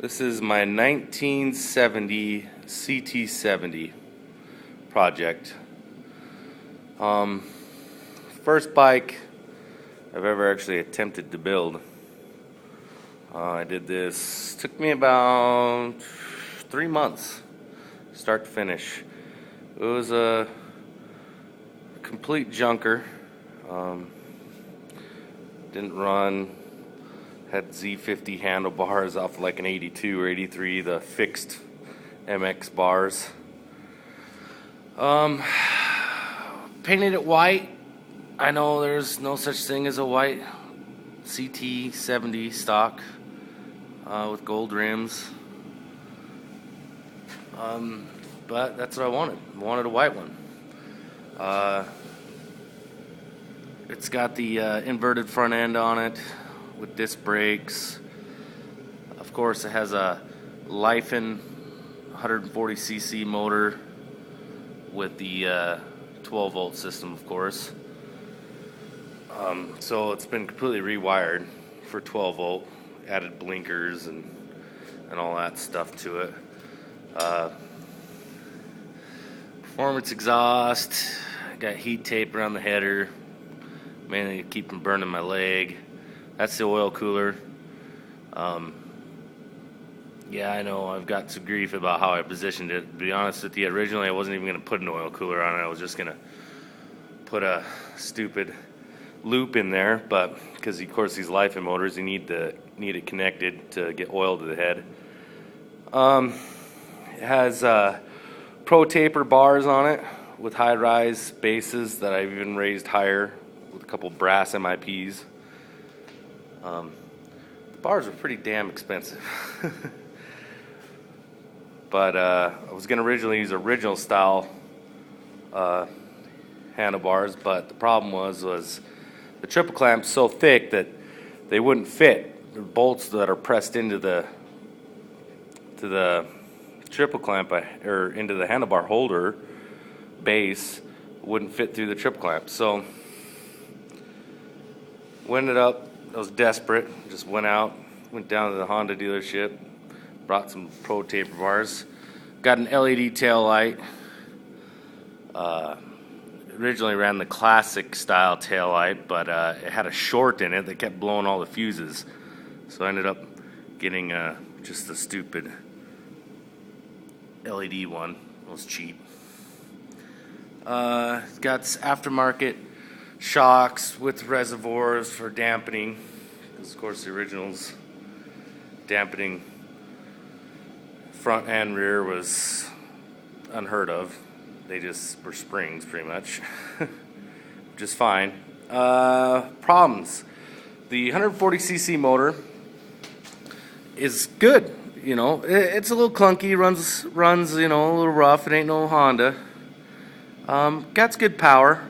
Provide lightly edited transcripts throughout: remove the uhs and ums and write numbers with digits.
This is my 1970 ct70 project. First bike I've ever actually attempted to build. I did this, took me about 3 months, start to finish. It was a complete junker. Didn't run. Had Z50 handlebars off like an 82 or 83, the fixed MX bars. Painted it white. I know there's no such thing as a white ct70 stock with gold rims. But that's what I wanted. I wanted a white one. It's got the inverted front end on it with disc brakes. Of course, it has a Lifen 140cc motor with the 12 volt system, of course. So it's been completely rewired for 12 volt, added blinkers and all that stuff to it. Performance exhaust, got heat tape around the header, mainly to keep from burning my leg. That's the oil cooler. Yeah, I know I've got some grief about how I positioned it. To be honest with you, originally I wasn't even going to put an oil cooler on it. I was just going to put a stupid loop in there, but because of course these Lifen motors, you need it connected to get oil to the head. It has pro taper bars on it with high rise bases that I've even raised higher with a couple brass MIPs. The bars are pretty damn expensive. But I was going to originally use original style handlebars, but the problem was the triple clamp's so thick that they wouldn't fit. The bolts that are pressed into the triple clamp or into the handlebar holder base wouldn't fit through the triple clamp. So ended up, I was desperate, just went down to the Honda dealership, brought some pro taper bars, got an LED tail light. Originally ran the classic style tail light, but it had a short in it that kept blowing all the fuses. So I ended up getting just the stupid LED one. It was cheap. It's got aftermarket shocks with reservoirs for dampening, because of course the originals dampening front and rear was unheard of. They just were springs pretty much. Just fine. Problems: the 140cc motor is good, you know. It's a little clunky, runs you know, a little rough. It ain't no Honda. Got good power.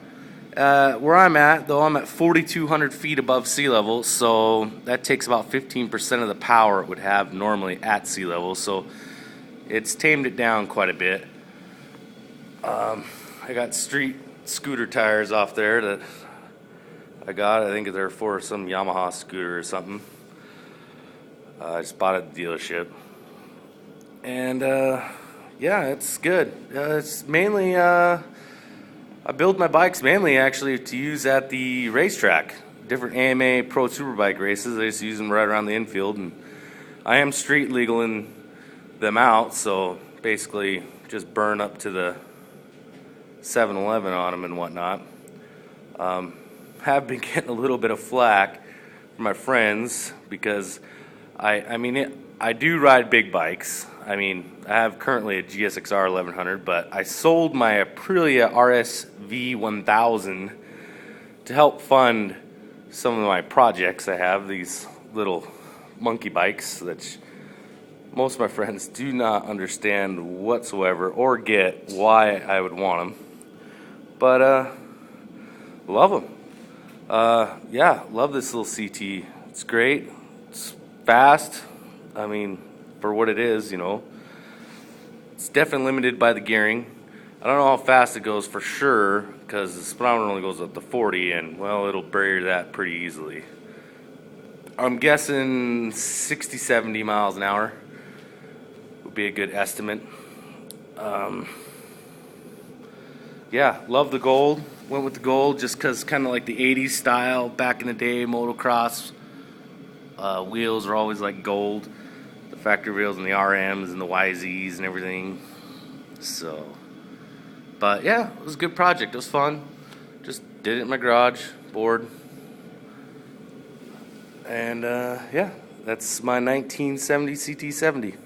Where I'm at, though, I'm at 4,200 feet above sea level, so that takes about 15% of the power it would have normally at sea level, so it's tamed it down quite a bit. I got street scooter tires off there that I think they're for some Yamaha scooter or something. I just bought it at the dealership. And, yeah, it's good. It's mainly, I build my bikes mainly actually to use at the racetrack. Different AMA Pro Superbike races. I just use them right around the infield, and I am street legal in them out, so basically just burn up to the 7-Eleven on them and whatnot. Have been getting a little bit of flack from my friends because I do ride big bikes. I mean, I have currently a GSXR 1100, but I sold my Aprilia RSV 1000 to help fund some of my projects I have, these little monkey bikes that most of my friends do not understand whatsoever or get why I would want them. But, love them. Yeah, love this little CT. It's great. It's fast. I mean, for what it is, you know. It's definitely limited by the gearing. I don't know how fast it goes for sure, because the speedometer only goes up to 40, and, well, it'll bury that pretty easily. I'm guessing 60, 70 miles an hour. would be a good estimate. Yeah, love the gold. Went with the gold just because kind of like the 80s style back in the day, motocross wheels are always like gold. The factory wheels and the RMs and the YZs and everything. So, but yeah, it was a good project. It was fun. Just did it in my garage, bored. And yeah, that's my 1970 ct70.